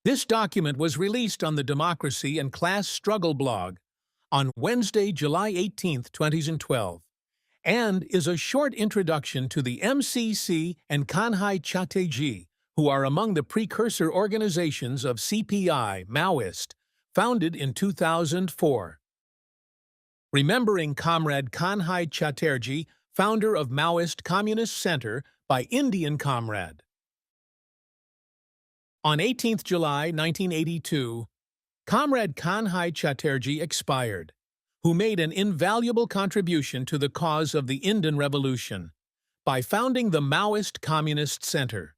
This document was released on the Democracy and Class Struggle blog on Wednesday, July 18, 2012, and is a short introduction to the MCC and Kanhai Chaterjee, who are among the precursor organizations of CPI, Maoist, founded in 2004. Remembering Comrade Kanhai Chaterjee, founder of Maoist Communist Centre, by Indian Comrade. On 18 July 1982, Comrade Kanhai Chaterjee expired, who made an invaluable contribution to the cause of the Indian Revolution by founding the Maoist Communist Centre.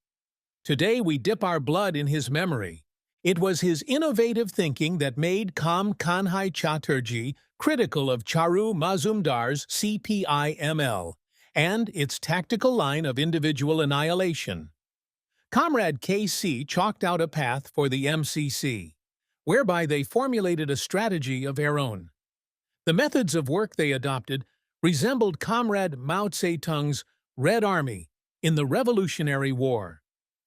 Today we dip our blood in his memory. It was his innovative thinking that made Kanhai Chaterjee critical of Charu Mazumdar's CPI-ML and its tactical line of individual annihilation. Comrade KC chalked out a path for the MCC, whereby they formulated a strategy of their own. The methods of work they adopted resembled Comrade Mao Zedong's Red Army in the Revolutionary War.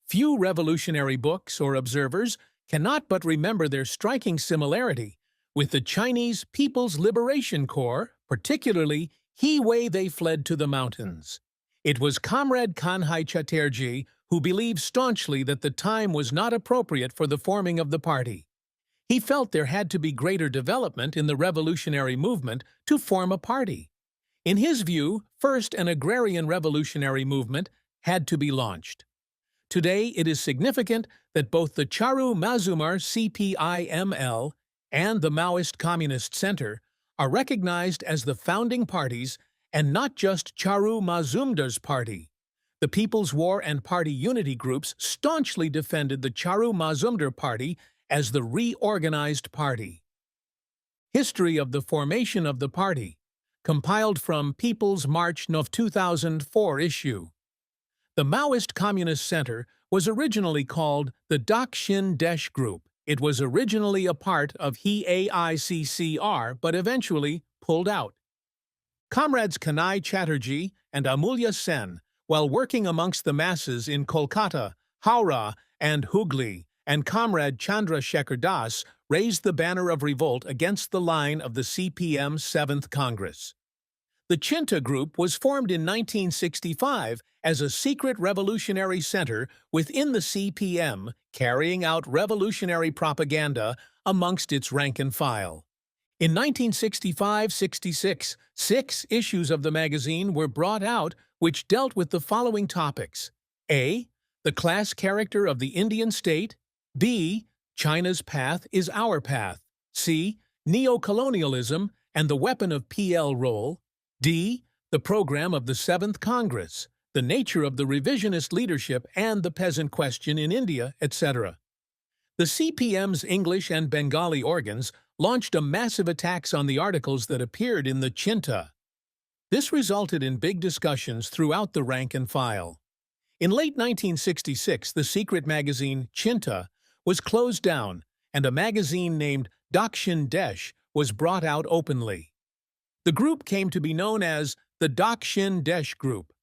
Few revolutionary books or observers cannot but remember their striking similarity with the Chinese People's Liberation Corps, particularly He Way They Fled to the Mountains. It was Comrade Kanhai Chaterjee who believed staunchly that the time was not appropriate for the forming of the party. He felt there had to be greater development in the revolutionary movement to form a party. In his view, first an agrarian revolutionary movement had to be launched. Today, it is significant that both the Charu Mazumdar CPI-ML and the Maoist Communist Centre are recognized as the founding parties and not just Charu Mazumdar's party. The People's War and Party Unity groups staunchly defended the Charu Mazumdar Party as the reorganized party. History of the formation of the party, compiled from People's March of 2004 issue. The Maoist Communist Centre was originally called the Dakshin Desh Group. It was originally a part of HEAICCR, but eventually pulled out. Comrades Kanhai Chaterjee and Amulya Sen, while working amongst the masses in Kolkata, Howrah, and Hooghly, and Comrade Chandrasekhar Das raised the banner of revolt against the line of the CPM 7th Congress. The Chinta Group was formed in 1965 as a secret revolutionary center within the CPM, carrying out revolutionary propaganda amongst its rank and file. In 1965-66, 6 issues of the magazine were brought out which dealt with the following topics: A. The class character of the Indian state. B. China's path is our path. C. Neocolonialism and the weapon of PL role. D. The program of the 7th Congress, the nature of the revisionist leadership and the peasant question in India, etc. The CPM's English and Bengali organs launched a massive attacks on the articles that appeared in the Chinta. This resulted in big discussions throughout the rank and file. In late 1966, the secret magazine Chinta was closed down, and a magazine named Dakshin Desh was brought out openly. The group came to be known as the Dakshin Desh Group.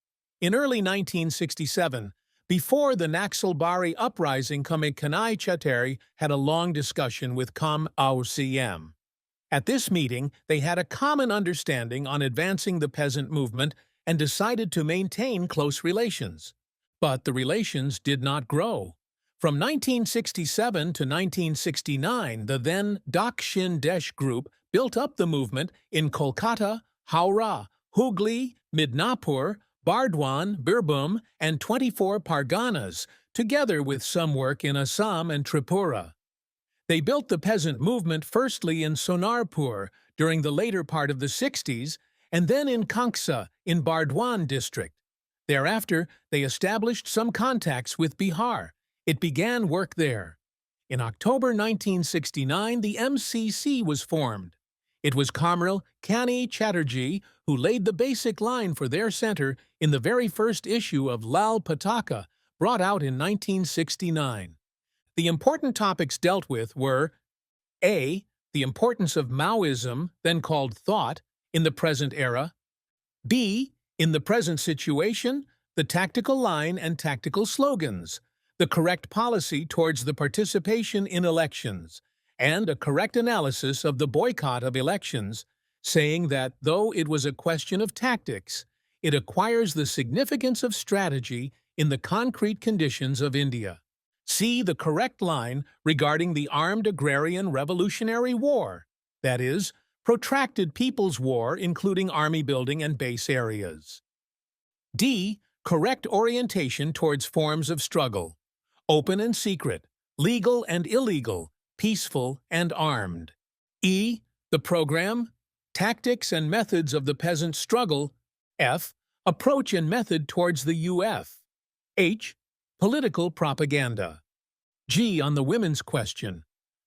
In early 1967, before the Naxalbari uprising, Comrade Kanhai Chaterjee had a long discussion with CM. At this meeting, they had a common understanding on advancing the peasant movement and decided to maintain close relations. But the relations did not grow. From 1967 to 1969, the then Dakshin Desh Group built up the movement in Kolkata, Howrah, Hooghly, Midnapur, Bardwan, Birbhum, and 24 Parganas, together with some work in Assam and Tripura. They built the peasant movement firstly in Sonarpur during the later part of the 60s, and then in Kanksa in Bardwan district. Thereafter, they established some contacts with Bihar. It began work there. In October 1969, the MCC was formed. It was Comrade Kanhai Chaterjee who laid the basic line for their center in the very first issue of Lal Pataka, brought out in 1969. The important topics dealt with were A. The importance of Maoism, then called thought, in the present era. B. In the present situation, the tactical line and tactical slogans. the correct policy towards the participation in elections, and a correct analysis of the boycott of elections, saying that though it was a question of tactics, it acquires the significance of strategy in the concrete conditions of India. See the correct line regarding the Armed Agrarian Revolutionary War, that is, protracted People's War including army building and base areas. D. Correct orientation towards forms of struggle: open and secret, legal and illegal, peaceful and armed. E. The program, tactics and methods of the peasant struggle. F. Approach and method towards the UF. H. Political propaganda. G. On the women's question,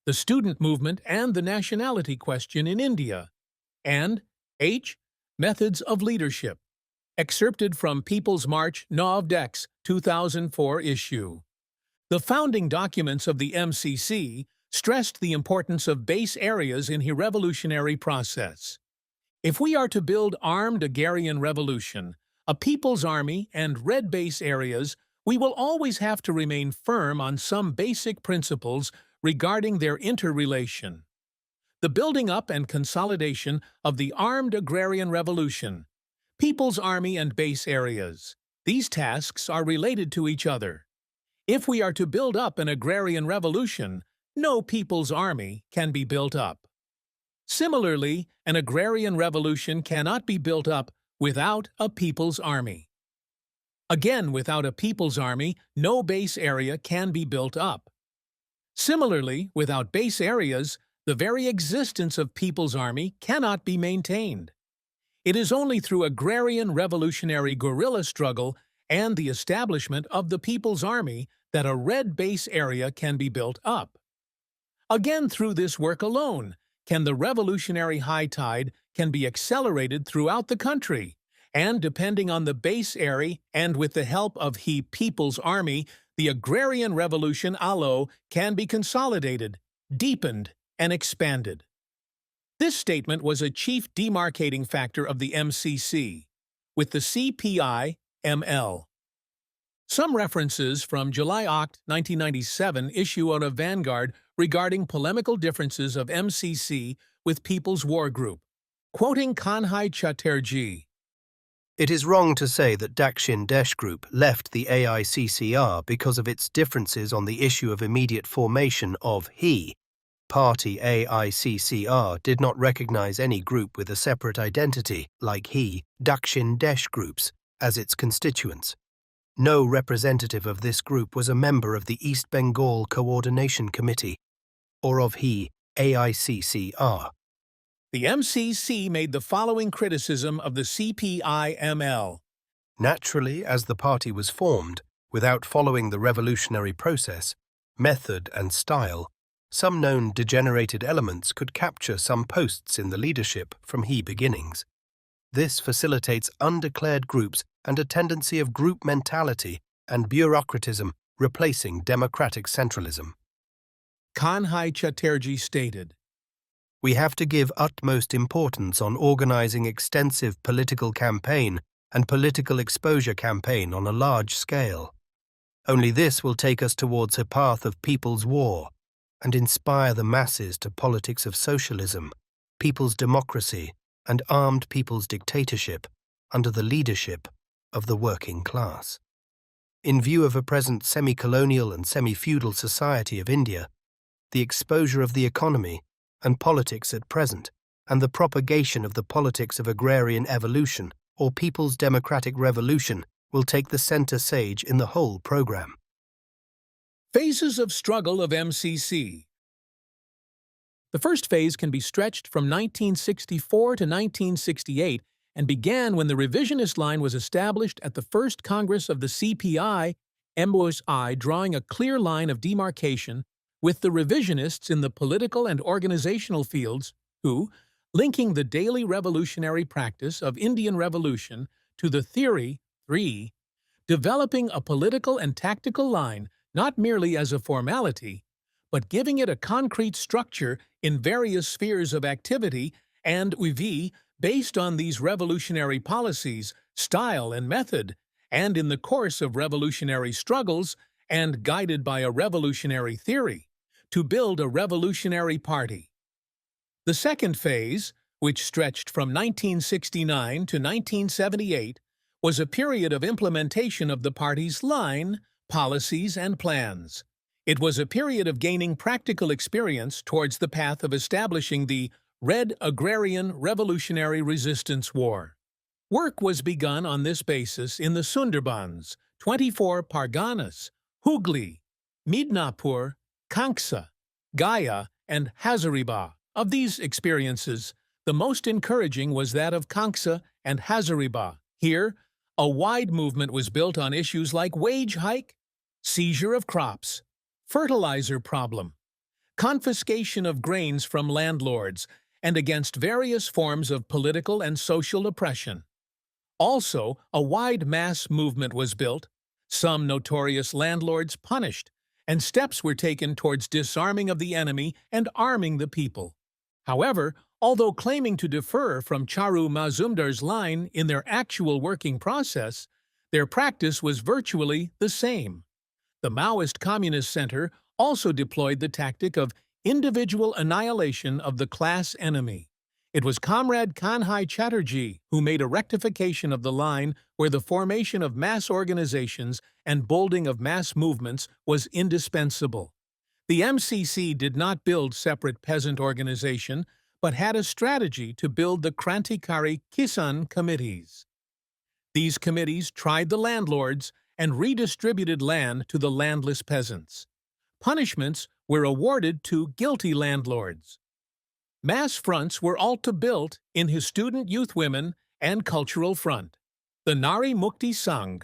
the student movement and the nationality question in India. And H. Methods of leadership. Excerpted from People's March Novdex 2004 issue. The founding documents of the MCC stressed the importance of base areas in the revolutionary process. If we are to build armed agrarian revolution, a people's army, and red base areas, we will always have to remain firm on some basic principles regarding their interrelation. The building up and consolidation of the armed agrarian revolution, people's army and base areas. These tasks are related to each other. If we are to build up an agrarian revolution, no people's army can be built up. Similarly, an agrarian revolution cannot be built up without a people's army. Again, without a people's army, no base area can be built up. Similarly, without base areas, the very existence of people's army cannot be maintained. It is only through agrarian revolutionary guerrilla struggle and the establishment of the people's army that a red base area can be built up. Again, through this work alone, can the revolutionary high tide can be accelerated throughout the country, and depending on the base area and with the help of the people's army, the agrarian revolution alone can be consolidated, deepened, and expanded. This statement was a chief demarcating factor of the MCC, with the CPI-ML. Some references from July 1997 issue on a Vanguard regarding polemical differences of MCC with People's War Group. Quoting Kanhai Chaterjee, "It is wrong to say that Dakshin Desh Group left the AICCR because of its differences on the issue of immediate formation of he. Party AICCR did not recognize any group with a separate identity, like he, Dakshin Desh groups, as its constituents. No representative of this group was a member of the East Bengal Coordination Committee, or of he, AICCR. The MCC made the following criticism of the CPI-ML. Naturally, as the party was formed, without following the revolutionary process, method and style, some known degenerated elements could capture some posts in the leadership from he beginnings. This facilitates undeclared groups and a tendency of group mentality and bureaucratism replacing democratic centralism." Kanhai Chaterjee stated, "We have to give utmost importance on organizing extensive political campaign and political exposure campaign on a large scale. Only this will take us towards a path of people's war and inspire the masses to politics of socialism, people's democracy, and armed people's dictatorship under the leadership of the working class. In view of a present semi-colonial and semi-feudal society of India, the exposure of the economy and politics at present, and the propagation of the politics of agrarian evolution or people's democratic revolution will take the center stage in the whole program." Phases of struggle of MCC. The first phase can be stretched from 1964 to 1968 and began when the revisionist line was established at the first Congress of the CPI-MOSI, drawing a clear line of demarcation with the revisionists in the political and organizational fields who, linking the daily revolutionary practice of Indian Revolution to the theory, 3, developing a political and tactical line not merely as a formality, but giving it a concrete structure in various spheres of activity and based on these revolutionary policies, style, and method, and in the course of revolutionary struggles, and guided by a revolutionary theory, to build a revolutionary party. The second phase, which stretched from 1969 to 1978, was a period of implementation of the party's line, policies, and plans. It was a period of gaining practical experience towards the path of establishing the Red Agrarian Revolutionary Resistance War. Work was begun on this basis in the Sundarbans, 24 Parganas, Hooghly, Midnapur, Kanksa, Gaya, and Hazaribagh. Of these experiences, the most encouraging was that of Kanksa and Hazaribagh. Here, a wide movement was built on issues like wage hike, seizure of crops, fertilizer problem, confiscation of grains from landlords, and against various forms of political and social oppression. Also, a wide mass movement was built, some notorious landlords punished, and steps were taken towards disarming of the enemy and arming the people. However, although claiming to differ from Charu Mazumdar's line in their actual working process, their practice was virtually the same. The Maoist Communist Centre also deployed the tactic of individual annihilation of the class enemy. It was Comrade Kanhai Chaterjee who made a rectification of the line where the formation of mass organizations and building of mass movements was indispensable. The MCC did not build separate peasant organization, but had a strategy to build the Krantikari Kisan committees. These committees tried the landlords and redistributed land to the landless peasants. Punishments were awarded to guilty landlords. Mass fronts were also built in his student youth women and cultural front. The Nari Mukti Sangh,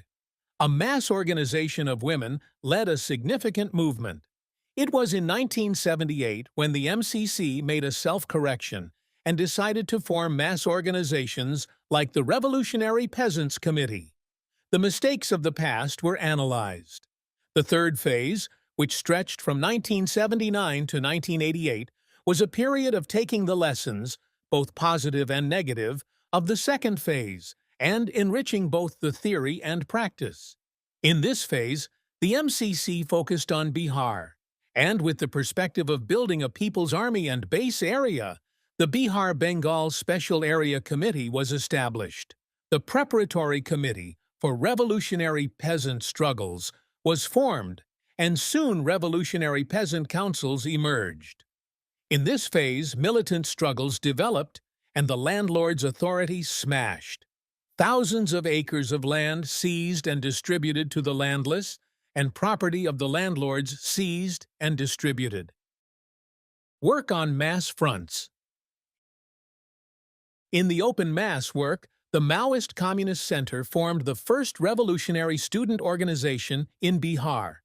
a mass organization of women, led a significant movement. It was in 1978 when the MCC made a self-correction and decided to form mass organizations like the Revolutionary Peasants' Committee. The mistakes of the past were analyzed. The third phase, which stretched from 1979 to 1988, was a period of taking the lessons, both positive and negative, of the second phase and enriching both the theory and practice. In this phase, the MCC focused on Bihar, and with the perspective of building a People's Army and base area, the Bihar-Bengal Special Area Committee was established. The Preparatory Committee for Revolutionary Peasant Struggles was formed, and soon revolutionary peasant councils emerged. In this phase, militant struggles developed, and the landlord's authority smashed. Thousands of acres of land seized and distributed to the landless, and property of the landlords seized and distributed. Work on mass fronts. In the open mass work, the Maoist Communist Centre formed the first revolutionary student organization in Bihar,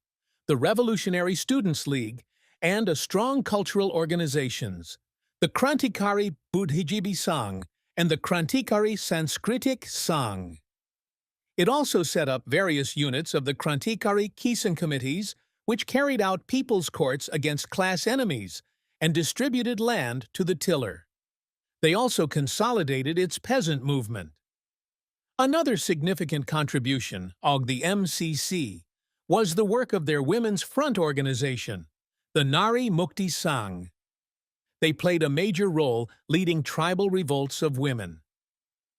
the Revolutionary Students' League, and a strong cultural organizations, the Krantikari Buddhijibi Sangh and the Krantikari Sanskritik Sangh. It also set up various units of the Krantikari Kisan committees, which carried out people's courts against class enemies and distributed land to the tiller. They also consolidated its peasant movement. Another significant contribution of the MCC was the work of their women's front organization, the Nari Mukti Sangh. They played a major role leading tribal revolts of women.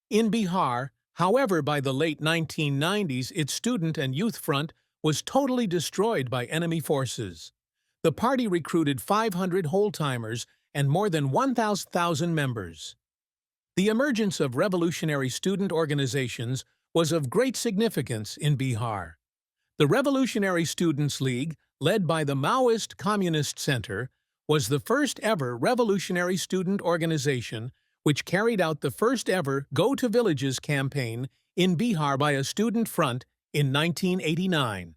In Bihar, however, by the late 1990s, its student and youth front was totally destroyed by enemy forces. The party recruited 500 whole-timers and more than 1,000 members. The emergence of revolutionary student organizations was of great significance in Bihar. The Revolutionary Students' League, led by the Maoist Communist Centre, was the first-ever revolutionary student organization which carried out the first-ever Go to Villages campaign in Bihar by a student front in 1989.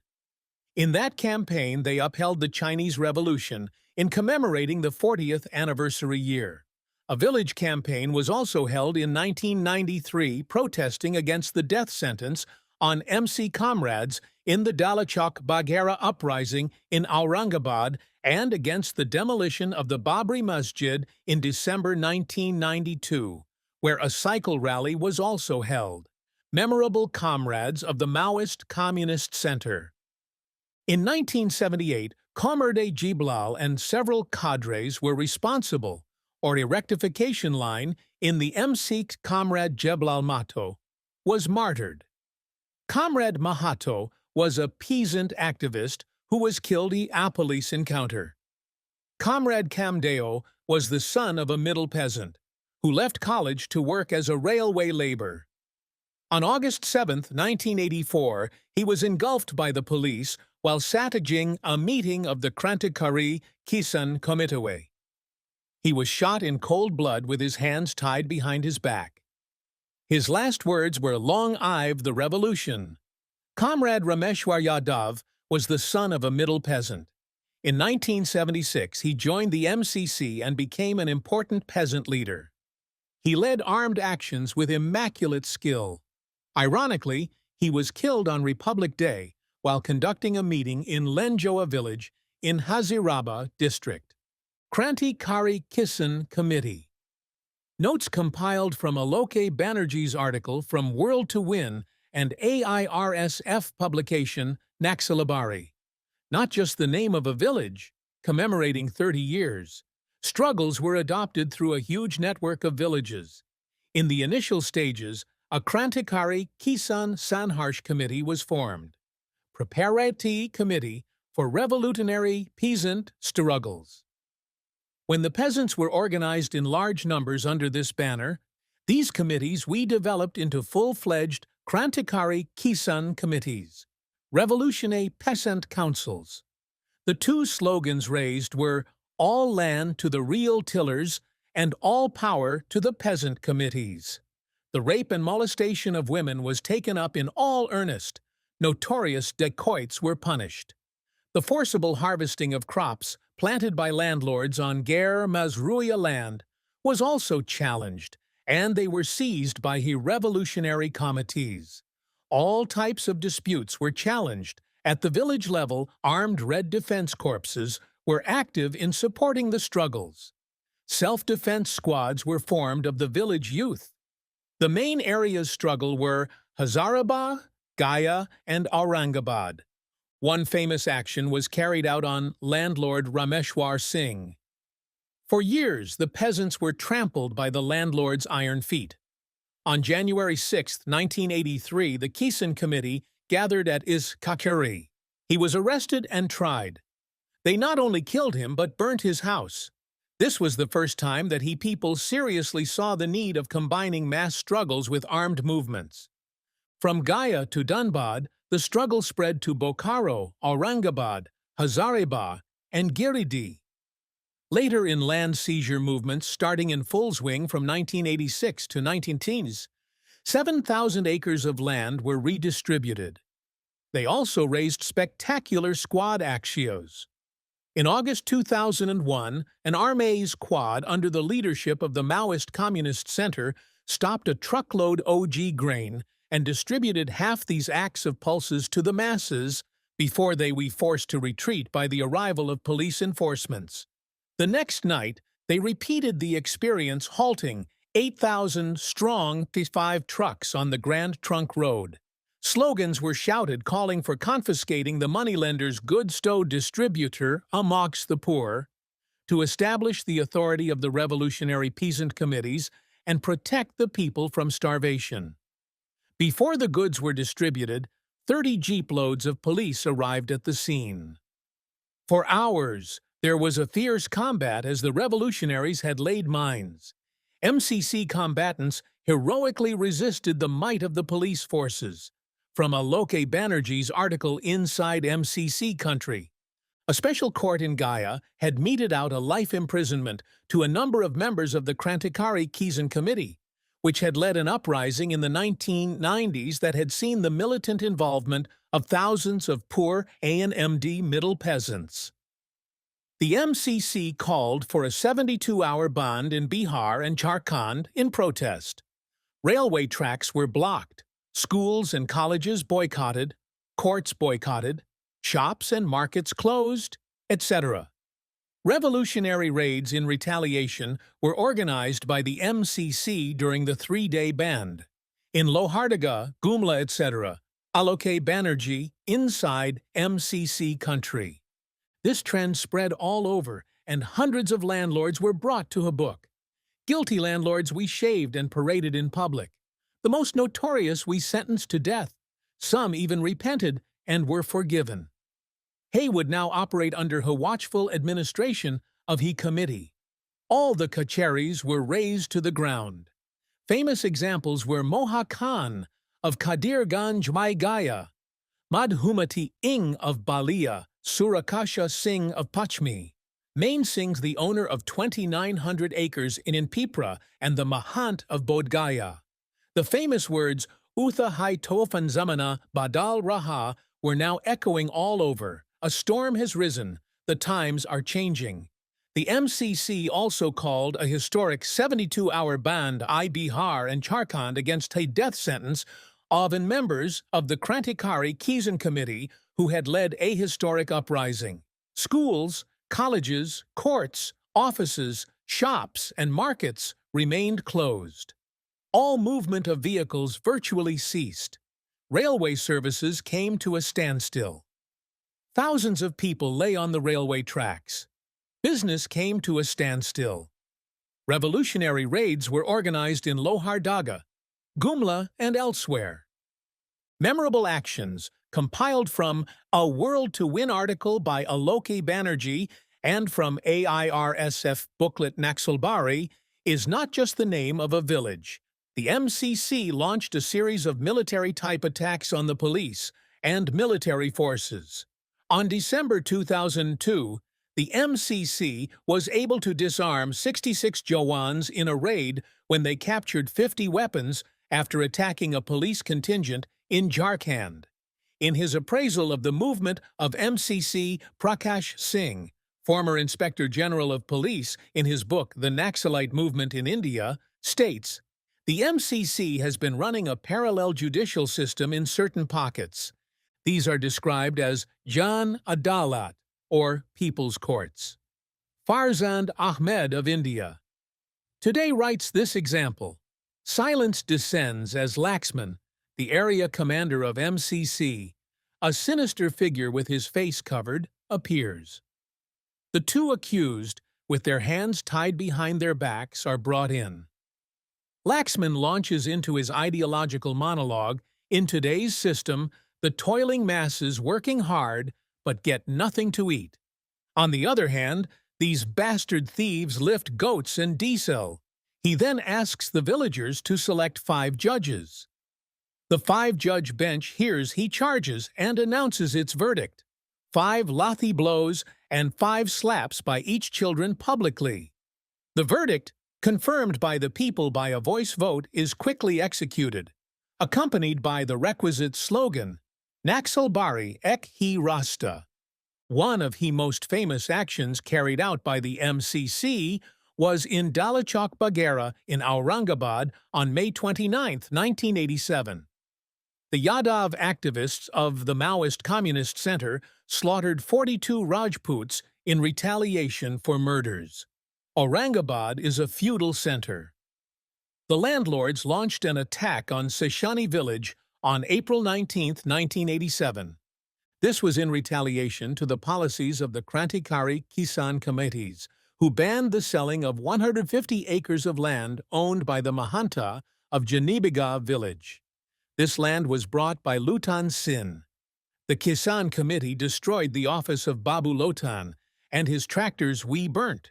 In that campaign, they upheld the Chinese Revolution in commemorating the 40th anniversary year. A village campaign was also held in 1993 protesting against the death sentence on MC comrades in the Dalachok Baghera uprising in Aurangabad and against the demolition of the Babri Masjid in December 1992, where a cycle rally was also held. Memorable comrades of the Maoist Communist Centre. In 1978, Comrade Jiblal and several cadres were responsible, or a rectification line in the MCC Comrade Jeblal Mato, was martyred. Comrade Mahato was a peasant activist who was killed in a police encounter. Comrade Kamdeo was the son of a middle peasant who left college to work as a railway laborer. On August 7, 1984, he was engulfed by the police while staging a meeting of the Kanhai Chaterjee. He was shot in cold blood with his hands tied behind his back. His last words were "Long live the revolution." Comrade Rameshwar Yadav was the son of a middle peasant. In 1976, he joined the MCC and became an important peasant leader. He led armed actions with immaculate skill. Ironically, he was killed on Republic Day while conducting a meeting in Lenjoa village in Hazirabad district. Kanhai Chaterjee Committee. Notes compiled from Alok Banerjee's article from World to Win and AIRSF publication Naxalabari. Not just the name of a village, commemorating 30 years. Struggles were adopted through a huge network of villages. In the initial stages, a Kanhai Kisan Sanharsh Committee was formed, Preparatory Committee for Revolutionary Peasant Struggles. When the peasants were organized in large numbers under this banner, these committees we developed into full-fledged Kanhai Kisan Committees, Revolutionary Peasant Councils. The two slogans raised were "All land to the real tillers" and "All power to the peasant committees." The rape and molestation of women was taken up in all earnest. Notorious dacoits were punished. The forcible harvesting of crops planted by landlords on Gair Mazruya land was also challenged, and they were seized by revolutionary committees. All types of disputes were challenged. At the village level, armed Red Defense Corpses were active in supporting the struggles. Self-defense squads were formed of the village youth. The main areas struggle were Hazarabad, Gaya, and Aurangabad. One famous action was carried out on landlord Rameshwar Singh. For years, the peasants were trampled by the landlord's iron feet. On January 6, 1983, the Kisan Committee gathered at Kakari. He was arrested and tried. They not only killed him but burnt his house. This was the first time that people seriously saw the need of combining mass struggles with armed movements. From Gaya to Dhanbad, the struggle spread to Bokaro, Aurangabad, Hazaribagh, and Giridih. Later in land seizure movements starting in full swing from 1986 to 1910s, 7,000 acres of land were redistributed. They also raised spectacular squad actions. In August 2001, an armée squad under the leadership of the Maoist Communist Centre stopped a truckload OG grain and distributed half these acts of pulses to the masses before they were forced to retreat by the arrival of police enforcements. The next night, they repeated the experience, halting 8,000-strong 5 trucks on the Grand Trunk Road. Slogans were shouted calling for confiscating the moneylender's goods to distributor amongst the poor, to establish the authority of the revolutionary peasant committees and protect the people from starvation. Before the goods were distributed, 30 jeep loads of police arrived at the scene. For hours, there was a fierce combat as the revolutionaries had laid mines. MCC combatants heroically resisted the might of the police forces. From Alok Banerjee's article Inside MCC Country, a special court in Gaya had meted out a life imprisonment to a number of members of the Kanhai Chaterjee Committee, which had led an uprising in the 1990s that had seen the militant involvement of thousands of poor ANMD middle peasants. The MCC called for a 72-hour band in Bihar and Jharkhand in protest. Railway tracks were blocked. Schools and colleges boycotted, courts boycotted, shops and markets closed, etc. Revolutionary raids in retaliation were organized by the MCC during the 3-day ban. In Lohardaga, Gumla, etc., Alok Banerjee inside MCC country. This trend spread all over, and hundreds of landlords were brought to a book. Guilty landlords we shaved and paraded in public. The most notorious we sentenced to death. Some even repented and were forgiven. He would now operate under the watchful administration of the committee. All the kacheris were razed to the ground. Famous examples were Moha Khan of Kadirganj Maigaya, Madhumati Ing of Balia, Surakasha Singh of Pachmi, Main Singh the owner of 2,900 acres in Inpipra and the Mahant of Bodhgaya. The famous words Utha Hai Tofan Zamana Badal Raha were now echoing all over. A storm has risen. The times are changing. The MCC also called a historic 72-hour ban I Bihar and Jharkhand against a death sentence of members of the Krantikari Kisan Committee who had led a historic uprising. Schools, colleges, courts, offices, shops, and markets remained closed. All movement of vehicles virtually ceased. Railway services came to a standstill. Thousands of people lay on the railway tracks. Business came to a standstill. Revolutionary raids were organized in Lohardaga, Gumla, and elsewhere. Memorable actions compiled from A World to Win article by Alok Banerjee and from AIRSF booklet Naxalbari is not just the name of a village. The MCC launched a series of military-type attacks on the police and military forces. On December 2002, the MCC was able to disarm 66 Jawans in a raid when they captured 50 weapons after attacking a police contingent in Jharkhand. In his appraisal of the movement of MCC, Prakash Singh, former Inspector General of Police, in his book The Naxalite Movement in India, states, "The MCC has been running a parallel judicial system in certain pockets. These are described as Jan Adalat, or People's Courts." Farzand Ahmed of India today writes this example. Silence descends as Laxman, the area commander of MCC, a sinister figure with his face covered, appears. The two accused, with their hands tied behind their backs, are brought in. Laxman launches into his ideological monologue. In today's system, the toiling masses working hard but get nothing to eat. On the other hand, these bastard thieves lift goats and diesel. He then asks the villagers to select 5 judges. The 5-judge bench hears he charges and announces its verdict. 5 lathi blows and 5 slaps by each children publicly. The verdict, confirmed by the people by a voice vote, is quickly executed, accompanied by the requisite slogan, Naxalbari ek hi rasta. One of the most famous actions carried out by the MCC was in Dalachok Bagheera in Aurangabad on May 29, 1987. The Yadav activists of the Maoist Communist Centre slaughtered 42 Rajputs in retaliation for murders. Aurangabad is a feudal centre. The landlords launched an attack on Seshani village on April 19, 1987. This was in retaliation to the policies of the Krantikari Kisan committees, who banned the selling of 150 acres of land owned by the Mahanta of Janibiga village. This land was brought by Lutan Sin. The Kisan committee destroyed the office of Babu Lotan, and his tractors we burnt.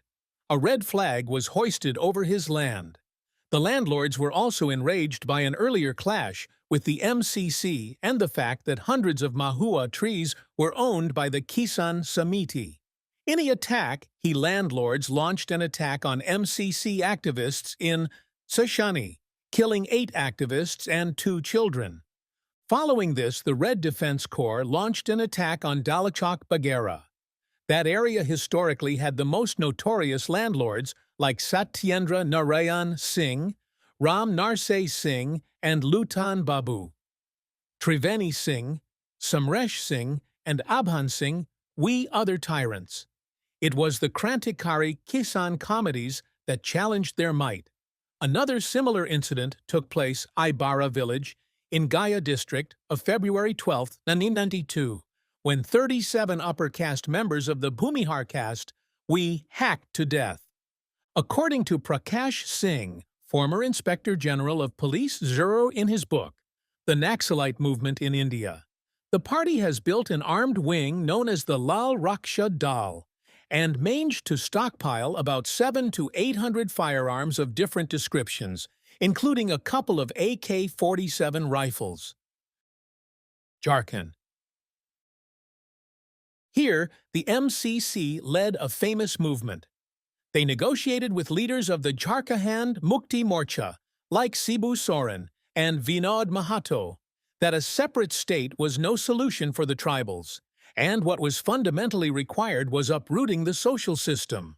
A red flag was hoisted over his land. The landlords were also enraged by an earlier clash with the MCC and the fact that hundreds of mahua trees were owned by the Kisan Samiti. In the attack, the landlords launched an attack on MCC activists in Seshani, killing 8 activists and 2 children. Following this, the Red Defense Corps launched an attack on Dalachok Bagheera. That area historically had the most notorious landlords like Satyendra Narayan Singh, Ram Narsai Singh, and Lutan Babu. Triveni Singh, Samresh Singh, and Abhan Singh, we other tyrants. It was the Krantikari Kisan committees that challenged their might. Another similar incident took place Ibara village in Gaya district of February 12, 1992, when 37 upper caste members of the Bhumihar caste were hacked to death. According to Prakash Singh, former Inspector General of Police Zero, in his book, The Naxalite Movement in India, the party has built an armed wing known as the Lal Raksha Dal and managed to stockpile about 700 to 800 firearms of different descriptions, including a couple of AK-47 rifles. Jharkhand. Here, the MCC led a famous movement. They negotiated with leaders of the Jharkhand Mukti Morcha, like Shibu Soren and Vinod Mahato, that a separate state was no solution for the tribals, and what was fundamentally required was uprooting the social system.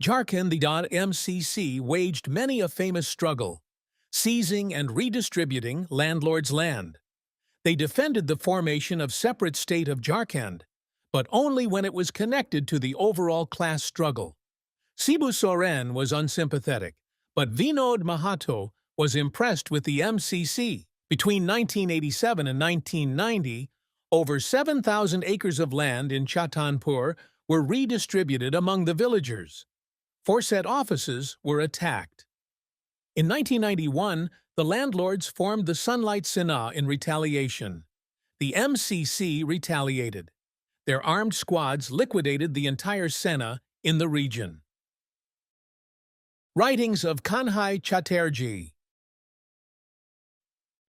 Jharkhand, the MCC, waged many a famous struggle, seizing and redistributing landlords' land. They defended the formation of separate state of Jharkhand, but only when it was connected to the overall class struggle. Shibu Soren was unsympathetic, but Vinod Mahato was impressed with the MCC. Between 1987 and 1990, over 7,000 acres of land in Chatanpur were redistributed among the villagers. 4 set offices were attacked. In 1991, the landlords formed the Sunlight Sena in retaliation. The MCC retaliated. Their armed squads liquidated the entire Sena in the region. Writings of Kanhai Chaterjee.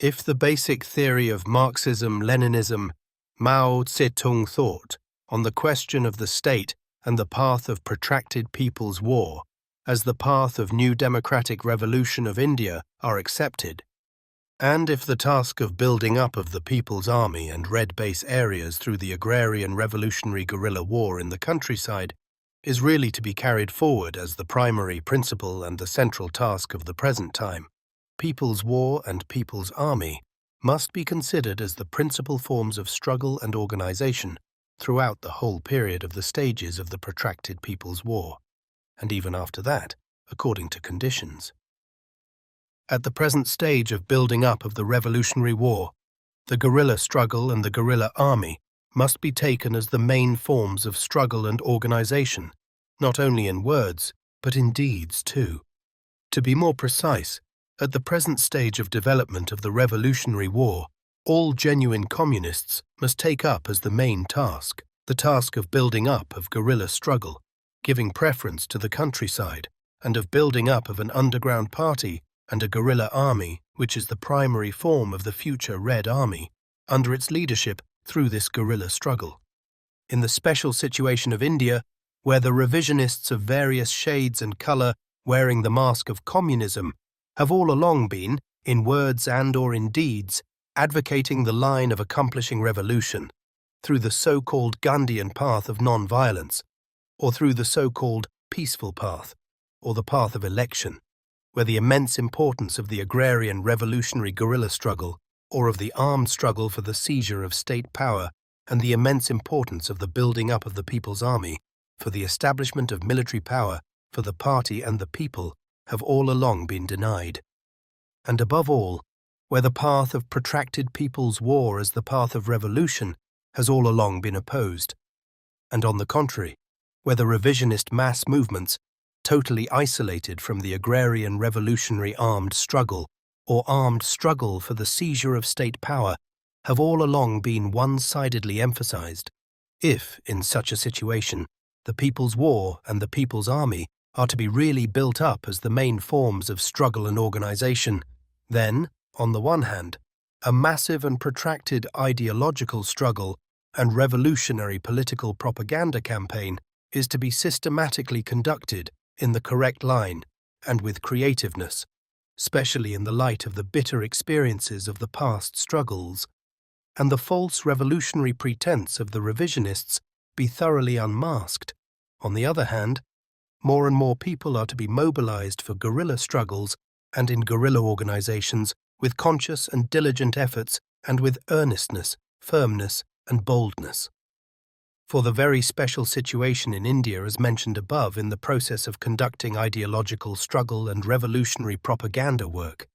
If the basic theory of Marxism-Leninism, Mao Zedong thought, on the question of the state and the path of protracted people's war, as the path of new democratic revolution of India are accepted, and if the task of building up of the People's Army and Red Base areas through the agrarian revolutionary guerrilla war in the countryside is really to be carried forward as the primary principle and the central task of the present time, People's War and People's Army must be considered as the principal forms of struggle and organization throughout the whole period of the stages of the protracted People's War, and even after that, according to conditions. At the present stage of building up of the Revolutionary War, the guerrilla struggle and the guerrilla army must be taken as the main forms of struggle and organization, not only in words, but in deeds too. To be more precise, at the present stage of development of the Revolutionary War, all genuine communists must take up as the main task, the task of building up of guerrilla struggle, giving preference to the countryside, and of building up of an underground party and a guerrilla army, which is the primary form of the future Red Army, under its leadership through this guerrilla struggle. In the special situation of India, where the revisionists of various shades and colour wearing the mask of communism have all along been, in words and or in deeds, advocating the line of accomplishing revolution through the so-called Gandhian path of non-violence, or through the so-called peaceful path, or the path of election, where the immense importance of the agrarian revolutionary guerrilla struggle, or of the armed struggle for the seizure of state power, and the immense importance of the building up of the People's Army for the establishment of military power for the party and the people, have all along been denied. And above all, where the path of protracted People's War as the path of revolution has all along been opposed, and on the contrary, where the revisionist mass movements, totally isolated from the agrarian revolutionary armed struggle or armed struggle for the seizure of state power, have all along been one-sidedly emphasized. If, in such a situation, the People's War and the People's Army are to be really built up as the main forms of struggle and organization, then, on the one hand, a massive and protracted ideological struggle and revolutionary political propaganda campaign is to be systematically conducted in the correct line and with creativeness, especially in the light of the bitter experiences of the past struggles, and the false revolutionary pretense of the revisionists be thoroughly unmasked. On the other hand, more and more people are to be mobilized for guerrilla struggles and in guerrilla organizations with conscious and diligent efforts and with earnestness, firmness, and boldness. For the very special situation in India as mentioned above in the process of conducting ideological struggle and revolutionary propaganda work,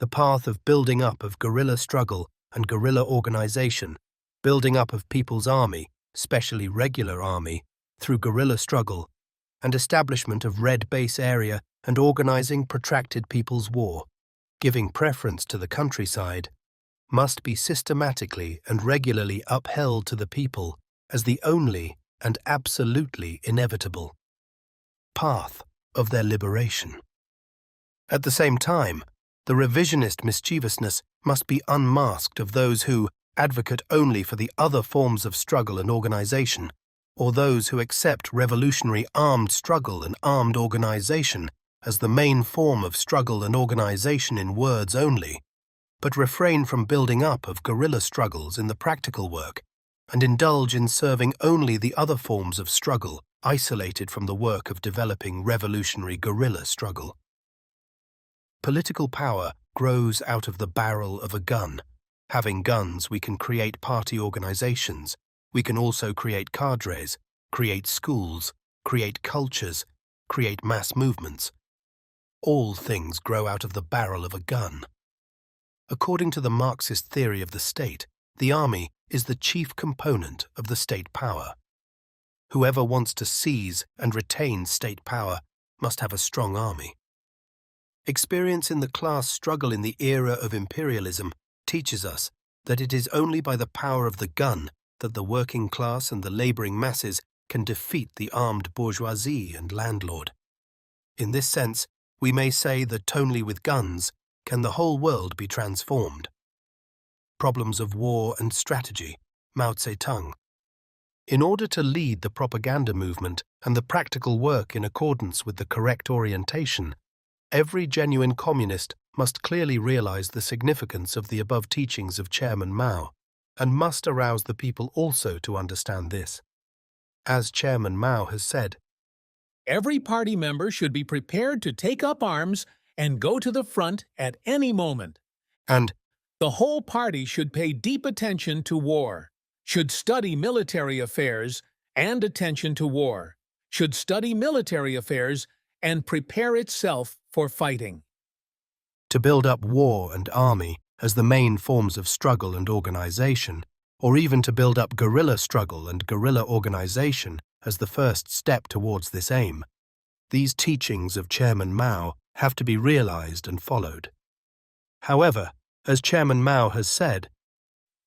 the path of building up of guerrilla struggle and guerrilla organization, building up of people's army, especially regular army, through guerrilla struggle, and establishment of Red Base area and organizing protracted people's war, giving preference to the countryside, must be systematically and regularly upheld to the people as the only and absolutely inevitable path of their liberation. At the same time, the revisionist mischievousness must be unmasked of those who advocate only for the other forms of struggle and organization, or those who accept revolutionary armed struggle and armed organization as the main form of struggle and organization in words only, but refrain from building up of guerrilla struggles in the practical work and indulge in serving only the other forms of struggle isolated from the work of developing revolutionary guerrilla struggle. Political power grows out of the barrel of a gun. Having guns, we can create party organizations. We can also create cadres, create schools, create cultures, create mass movements. All things grow out of the barrel of a gun. According to the Marxist theory of the state, the army is the chief component of the state power. Whoever wants to seize and retain state power must have a strong army. Experience in the class struggle in the era of imperialism teaches us that it is only by the power of the gun that the working class and the laboring masses can defeat the armed bourgeoisie and landlord. In this sense, we may say that only with guns can the whole world be transformed. Problems of War and Strategy, Mao Zedong. In order to lead the propaganda movement and the practical work in accordance with the correct orientation, every genuine communist must clearly realize the significance of the above teachings of Chairman Mao, and must arouse the people also to understand this. As Chairman Mao has said, Every party member should be prepared to take up arms and go to the front at any moment. and The whole party should pay deep attention to war, should study military affairs and attention to war, should study military affairs and prepare itself for fighting. to build up war and army as the main forms of struggle and organization, or even to build up guerrilla struggle and guerrilla organization as the first step towards this aim. These teachings of Chairman Mao have to be realized and followed. However, as Chairman Mao has said,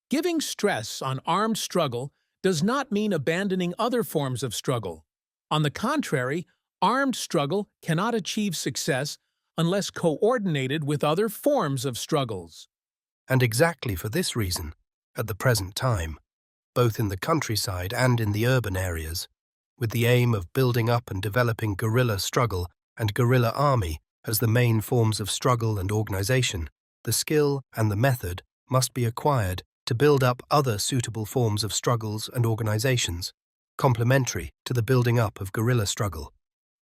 Giving stress on armed struggle does not mean abandoning other forms of struggle. On the contrary, armed struggle cannot achieve success unless coordinated with other forms of struggles. and exactly for this reason, at the present time, both in the countryside and in the urban areas, with the aim of building up and developing guerrilla struggle and guerrilla army as the main forms of struggle and organization, the skill and the method must be acquired to build up other suitable forms of struggles and organizations, complementary to the building up of guerrilla struggle,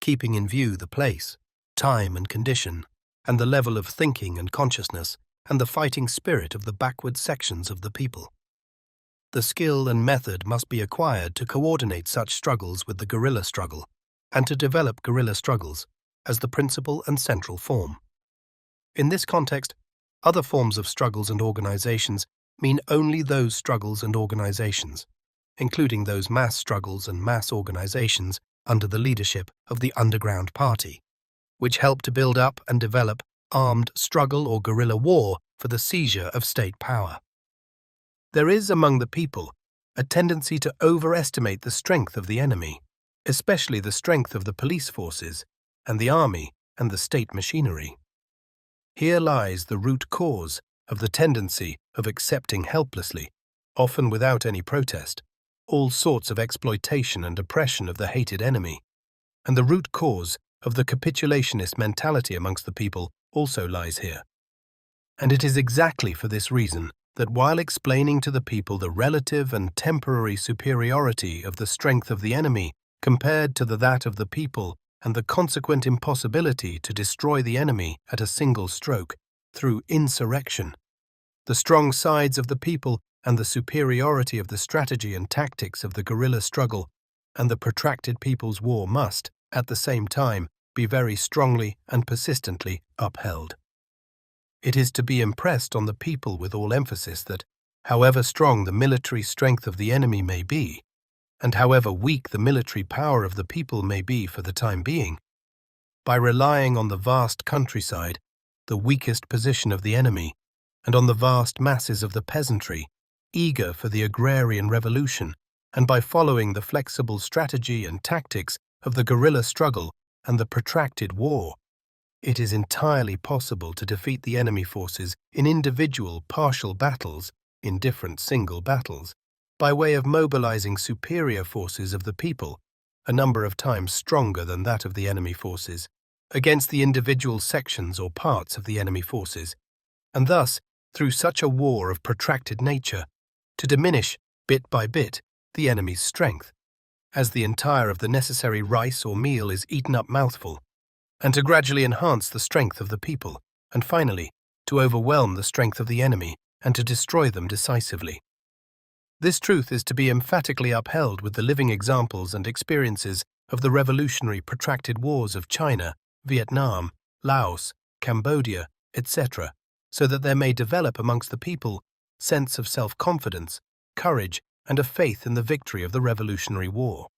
keeping in view the place, time and condition, and the level of thinking and consciousness, and the fighting spirit of the backward sections of the people. The skill and method must be acquired to coordinate such struggles with the guerrilla struggle, and to develop guerrilla struggles as the principal and central form. In this context, other forms of struggles and organizations mean only those struggles and organizations, including those mass struggles and mass organizations under the leadership of the underground party, which help to build up and develop armed struggle or guerrilla war for the seizure of state power. There is among the people a tendency to overestimate the strength of the enemy, especially the strength of the police forces and the army and the state machinery. Here lies the root cause of the tendency of accepting helplessly, often without any protest, all sorts of exploitation and oppression of the hated enemy, and the root cause of the capitulationist mentality amongst the people also lies here. And it is exactly for this reason that while explaining to the people the relative and temporary superiority of the strength of the enemy compared to that of the people and the consequent impossibility to destroy the enemy at a single stroke through insurrection, the strong sides of the people and the superiority of the strategy and tactics of the guerrilla struggle and the protracted people's war must, at the same time, be very strongly and persistently upheld. It is to be impressed on the people with all emphasis that, however strong the military strength of the enemy may be, and however weak the military power of the people may be for the time being, by relying on the vast countryside, the weakest position of the enemy, and on the vast masses of the peasantry, eager for the agrarian revolution, and by following the flexible strategy and tactics of the guerrilla struggle and the protracted war, it is entirely possible to defeat the enemy forces in individual partial battles, in different single battles, by way of mobilizing superior forces of the people, a number of times stronger than that of the enemy forces, against the individual sections or parts of the enemy forces, and thus, through such a war of protracted nature, to diminish, bit by bit, the enemy's strength, as the entire of the necessary rice or meal is eaten up mouthful, and to gradually enhance the strength of the people, and finally, to overwhelm the strength of the enemy and to destroy them decisively. This truth is to be emphatically upheld with the living examples and experiences of the revolutionary protracted wars of China, Vietnam, Laos, Cambodia, etc., so that there may develop amongst the people sense of self-confidence, courage, and a faith in the victory of the revolutionary war.